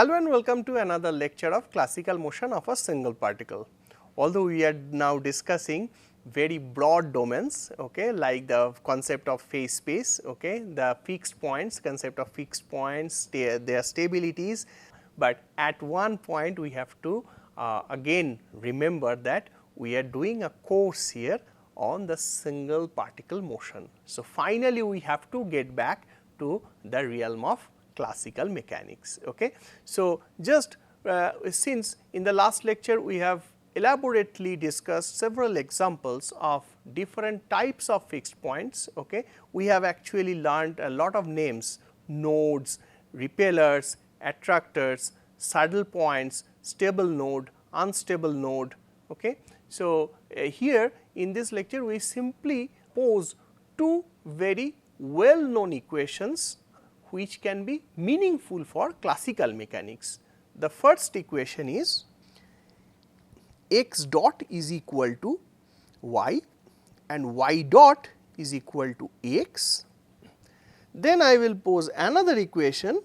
Hello and welcome to another lecture of classical motion of a single particle. Although we are now discussing very broad domains, okay, like the concept of phase space, okay, the fixed points, concept of fixed points, their stabilities, but at one point we have to again remember that we are doing a course here on the single particle motion. So, finally, we have to get back to the realm of classical mechanics. Okay. So, just since in the last lecture we have elaborately discussed several examples of different types of fixed points. Okay. We have actually learned a lot of names: nodes, repellers, attractors, saddle points, stable node, unstable node. Okay. So, here in this lecture we simply pose two very well known equations which can be meaningful for classical mechanics. The first equation is x dot is equal to y and y dot is equal to x. Then I will pose another equation,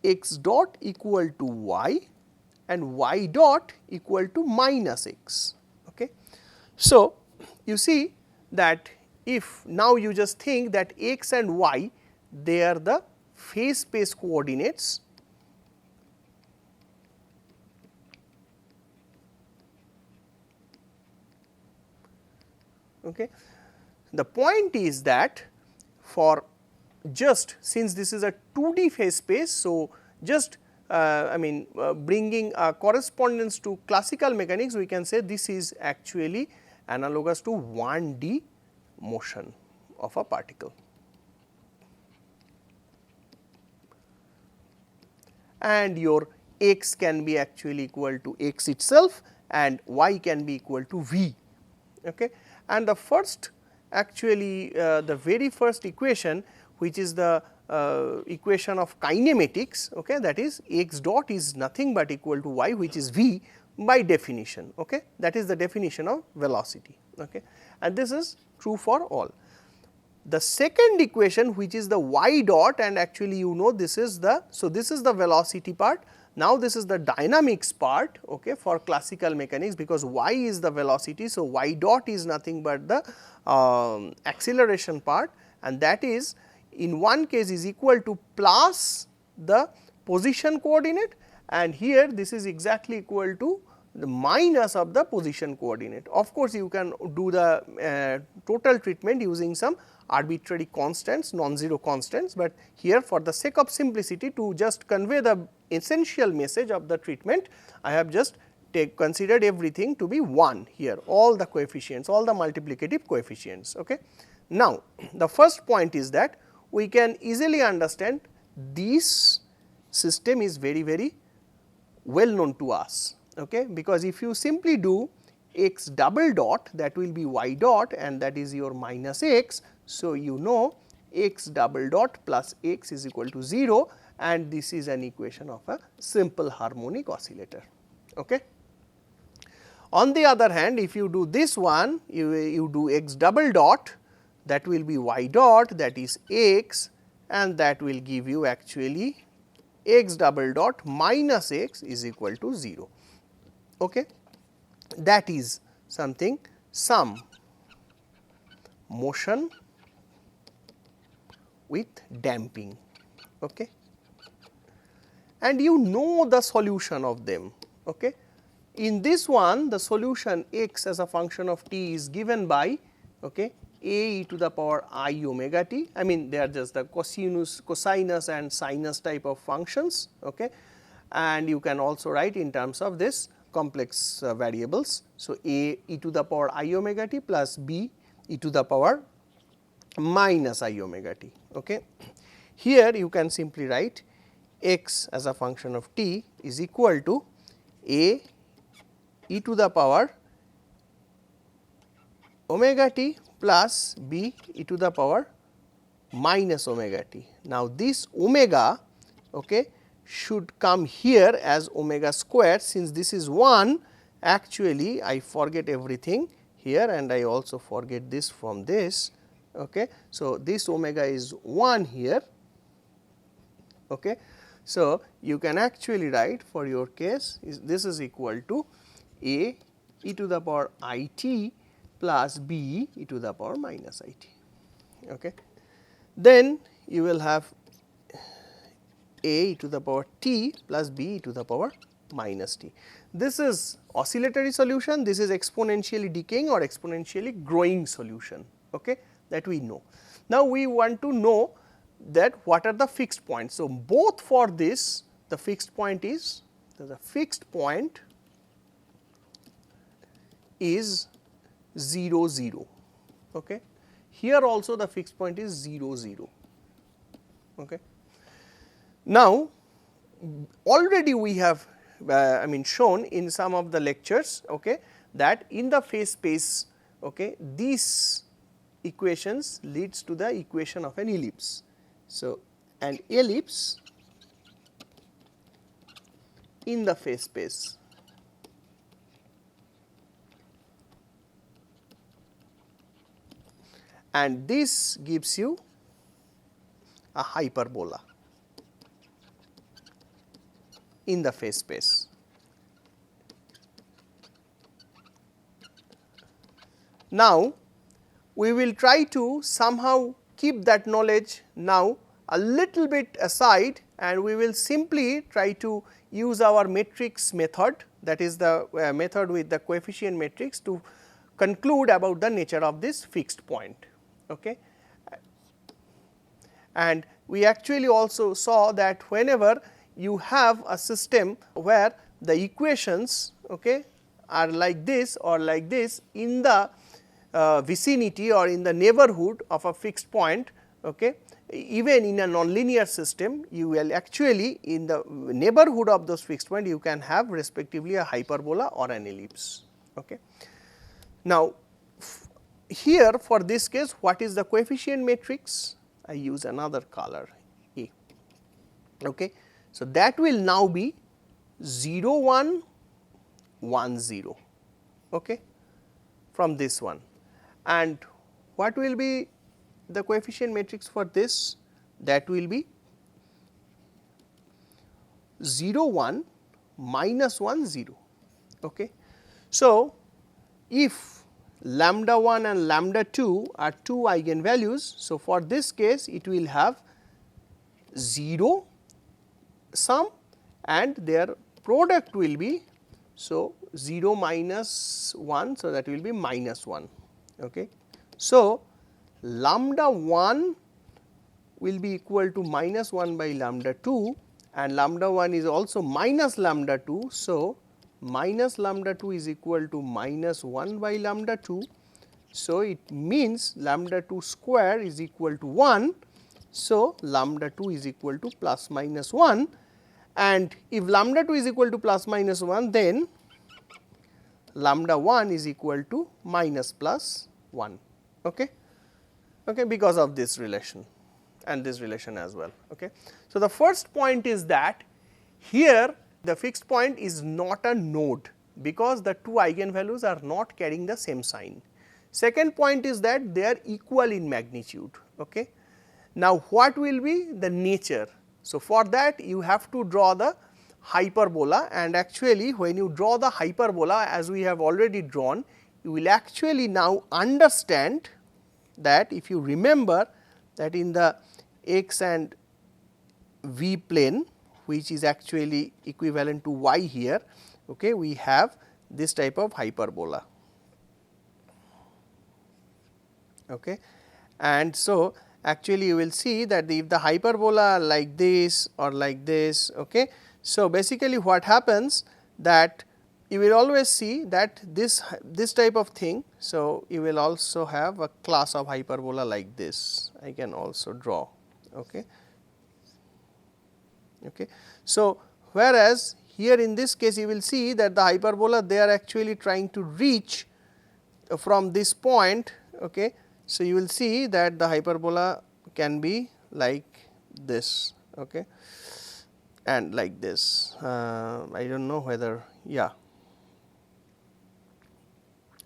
x dot equal to y and y dot equal to minus x. Okay. So, you see that if now you just think that x and y, they are the phase space coordinates, okay. The point is that for just since this is a 2D phase space, so just bringing a correspondence to classical mechanics, we can say this is actually analogous to 1D motion of a particle. And your x can be actually equal to x itself and y can be equal to v. Okay. And the first actually the very first equation, which is the equation of kinematics, okay, that is x dot is nothing but equal to y, which is v by definition. Okay. That is the definition of velocity, okay. And this is true for all. The second equation, which is the y dot, and actually you know this is the, so this is the velocity part. Now, this is the dynamics part, okay, for classical mechanics, because y is the velocity. So, y dot is nothing but the acceleration part, and that is in one case is equal to plus the position coordinate, and here this is exactly equal to the minus of the position coordinate. Of course, you can do the total treatment using some arbitrary constants, non-zero constants, but here for the sake of simplicity, to just convey the essential message of the treatment, I have just considered everything to be 1 here, all the coefficients, all the multiplicative coefficients. Okay. Now, the first point is that we can easily understand this system is very well known to us, okay, because if you simply do x double dot, that will be y dot and that is your minus x. So, you know x double dot plus x is equal to 0, and this is an equation of a simple harmonic oscillator. Okay. On the other hand, if you do this one, you do x double dot, that will be y dot, that is x, and that will give you actually x double dot minus x is equal to 0. Okay. That is something, some motion with damping, okay. And you know the solution of them. Okay. In this one, the solution x as a function of t is given by, okay, a e to the power I omega t. I mean, they are just the cosinus and sinus type of functions, okay. And you can also write in terms of this complex variables. So, a e to the power I omega t plus b e to the power minus I omega t. Okay. Here you can simply write x as a function of t is equal to a e to the power omega t plus b e to the power minus omega t. Now, this omega, okay, should come here as omega square, since this is 1. Actually, I forget everything here and I also forget this from this. Okay. So, this omega is 1 here. Okay. So, you can actually write for your case this is equal to a e to the power I t plus b e to the power minus I t. Okay. Then you will have a e to the power t plus b e to the power minus t. This is oscillatory solution, this is exponentially decaying or exponentially growing solution, okay, that we know. Now, we want to know that what are the fixed points. So, both for this the fixed point is the fixed point is 0 0, okay. Here also the fixed point is 0 0, okay. Now, already we have shown in some of the lectures, okay, that in the phase space, okay, these equations leads to the equation of an ellipse. So, an ellipse in the phase space and this gives you a hyperbola in the phase space. Now, we will try to somehow keep that knowledge now a little bit aside and we will simply try to use our matrix method, that is the method with the coefficient matrix, to conclude about the nature of this fixed point. Okay. And we actually also saw that whenever you have a system where the equations, okay, are like this or like this in the vicinity or in the neighborhood of a fixed point, okay, even in a nonlinear system you will actually in the neighborhood of those fixed point you can have respectively a hyperbola or an ellipse. Okay. Now, here for this case what is the coefficient matrix? I use another color A. Okay. So, that will now be 0 1 1 0, okay, from this one. And what will be the coefficient matrix for this? That will be 0 1 minus 1 0. Okay. So, if lambda 1 and lambda 2 are two eigenvalues, so for this case it will have 0 sum and their product will be, so 0 minus 1, so that will be minus 1. Okay. So, lambda 1 will be equal to minus 1 by lambda 2 and lambda 1 is also minus lambda 2. So, minus lambda 2 is equal to minus 1 by lambda 2. So, it means lambda 2 square is equal to 1. So, lambda 2 is equal to plus minus 1 and if lambda 2 is equal to plus minus 1, then lambda 1 is equal to minus plus 1, okay, okay, because of this relation and this relation as well. Okay. So, the first point is that here the fixed point is not a node because the two eigenvalues are not carrying the same sign. Second point is that they are equal in magnitude. Okay. Now, what will be the nature? So, for that you have to draw the hyperbola and actually when you draw the hyperbola as we have already drawn, you will actually now understand that if you remember that in the x and v plane which is actually equivalent to y here, okay, we have this type of hyperbola. Okay. And so, actually you will see that if the hyperbola are like this or like this, okay. So, basically what happens that you will always see that this type of thing. So, you will also have a class of hyperbola like this, I can also draw. Okay. Okay. So, whereas here in this case you will see that the hyperbola they are actually trying to reach from this point. Okay. So, you will see that the hyperbola can be like this, okay, and like this. I do not know whether, yeah,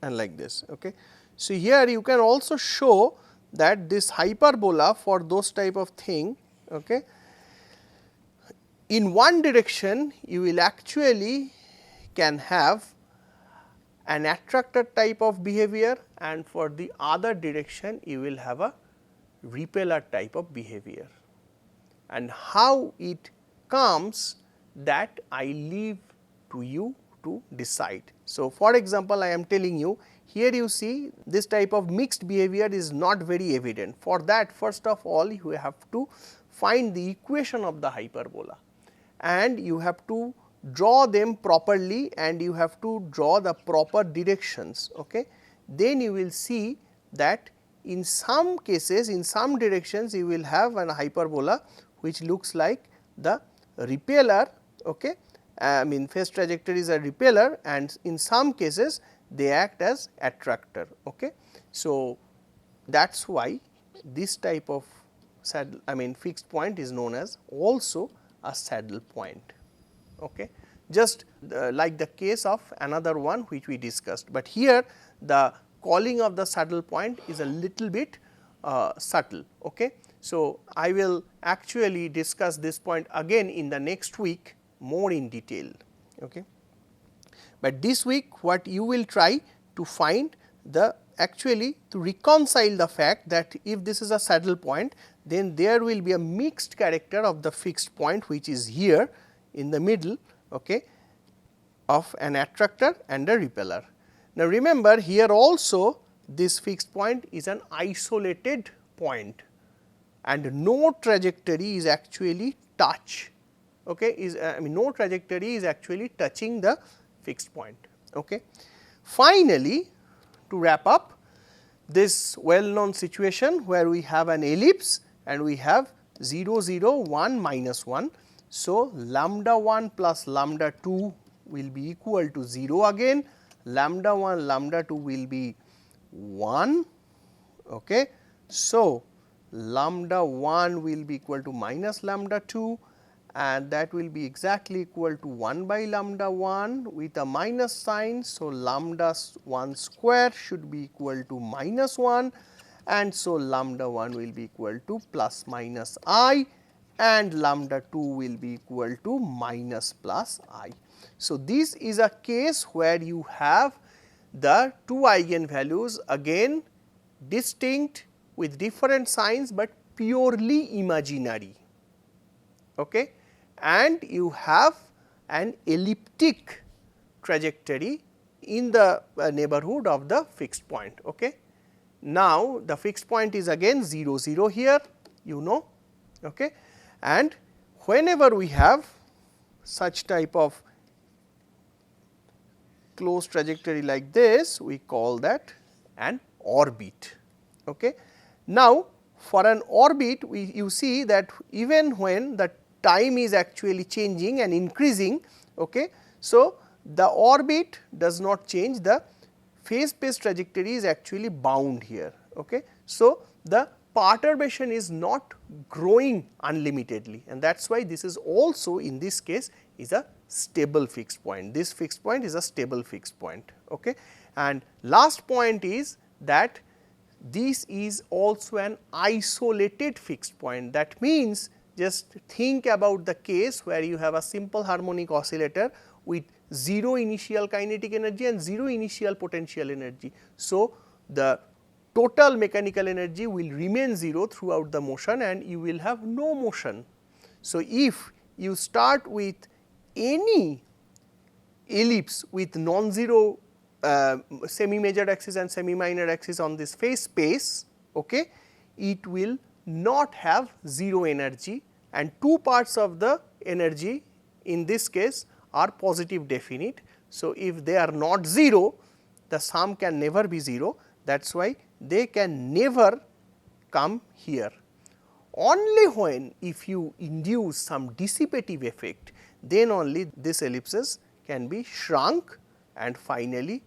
and like this. Okay. So, here you can also show that this hyperbola for those type of thing, okay, in one direction you will actually can have an attractor type of behavior, and for the other direction you will have a repeller type of behavior, and how it comes that I leave to you to decide. So, for example, I am telling you here you see this type of mixed behavior is not very evident. For that, first of all you have to find the equation of the hyperbola, and you have to draw them properly, and you have to draw the proper directions. Okay. Then you will see that in some cases, in some directions you will have an hyperbola which looks like the repeller. Okay. I mean phase trajectory is a repeller, and in some cases they act as attractor. Okay. So, that is why this type of saddle, I mean fixed point is known as also a saddle point. Okay. Just like the case of another one which we discussed, but here the calling of the saddle point is a little bit subtle. Okay. So, I will actually discuss this point again in the next week more in detail. Okay. But this week what you will try to find the actually to reconcile the fact that if this is a saddle point, then there will be a mixed character of the fixed point which is here in the middle, okay, of an attractor and a repeller. Now, remember here also this fixed point is an isolated point, and no trajectory is actually touch. Okay, I mean no trajectory is actually touching the fixed point. Okay. Finally, to wrap up this well known situation where we have an ellipse and we have 0 0 1 minus 1. So, lambda 1 plus lambda 2 will be equal to 0 again, lambda 1 lambda 2 will be 1. Okay. So, lambda 1 will be equal to minus lambda 2, and that will be exactly equal to 1 by lambda 1 with a minus sign. So, lambda 1 square should be equal to minus 1, and so lambda 1 will be equal to plus minus I, and lambda 2 will be equal to minus plus I. So, this is a case where you have the two eigenvalues again distinct with different signs, but purely imaginary. Okay. And you have an elliptic trajectory in the neighborhood of the fixed point. Okay. Now, the fixed point is again 0 0 here, you know. Okay. And whenever we have such type of closed trajectory like this, we call that an orbit. Okay. Now, for an orbit you see that even when the time is actually changing and increasing. Okay. So, the orbit does not change, the phase space trajectory is actually bound here. Okay. So, the perturbation is not growing unlimitedly, and that is why this is also in this case is a stable fixed point. This fixed point is a stable fixed point. Okay. And last point is that this is also an isolated fixed point. That means, just think about the case where you have a simple harmonic oscillator with 0 initial kinetic energy and 0 initial potential energy. So, the total mechanical energy will remain 0 throughout the motion and you will have no motion. So, if you start with any ellipse with non-zero semi major axis and semi minor axis on this phase space, okay, it will not have 0 energy, and two parts of the energy in this case are positive definite. So, if they are not 0, the sum can never be 0, that is why they can never come here. Only when if you induce some dissipative effect, then only this ellipses can be shrunk and finally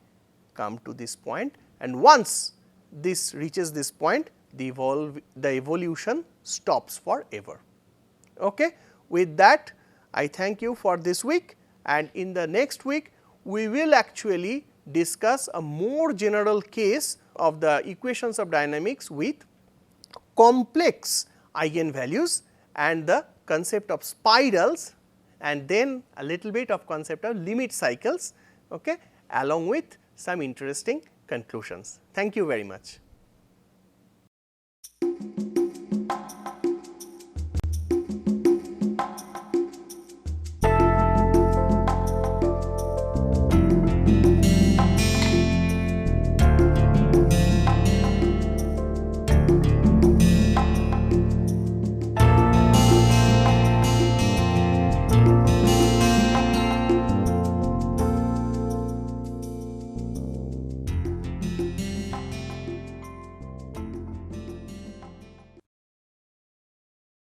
come to this point, and once this reaches this point, the evolution stops forever. Okay. With that, I thank you for this week, and in the next week we will actually discuss a more general case of the equations of dynamics with complex eigenvalues and the concept of spirals and then a little bit of concept of limit cycles, okay, along with some interesting conclusions. Thank you very much.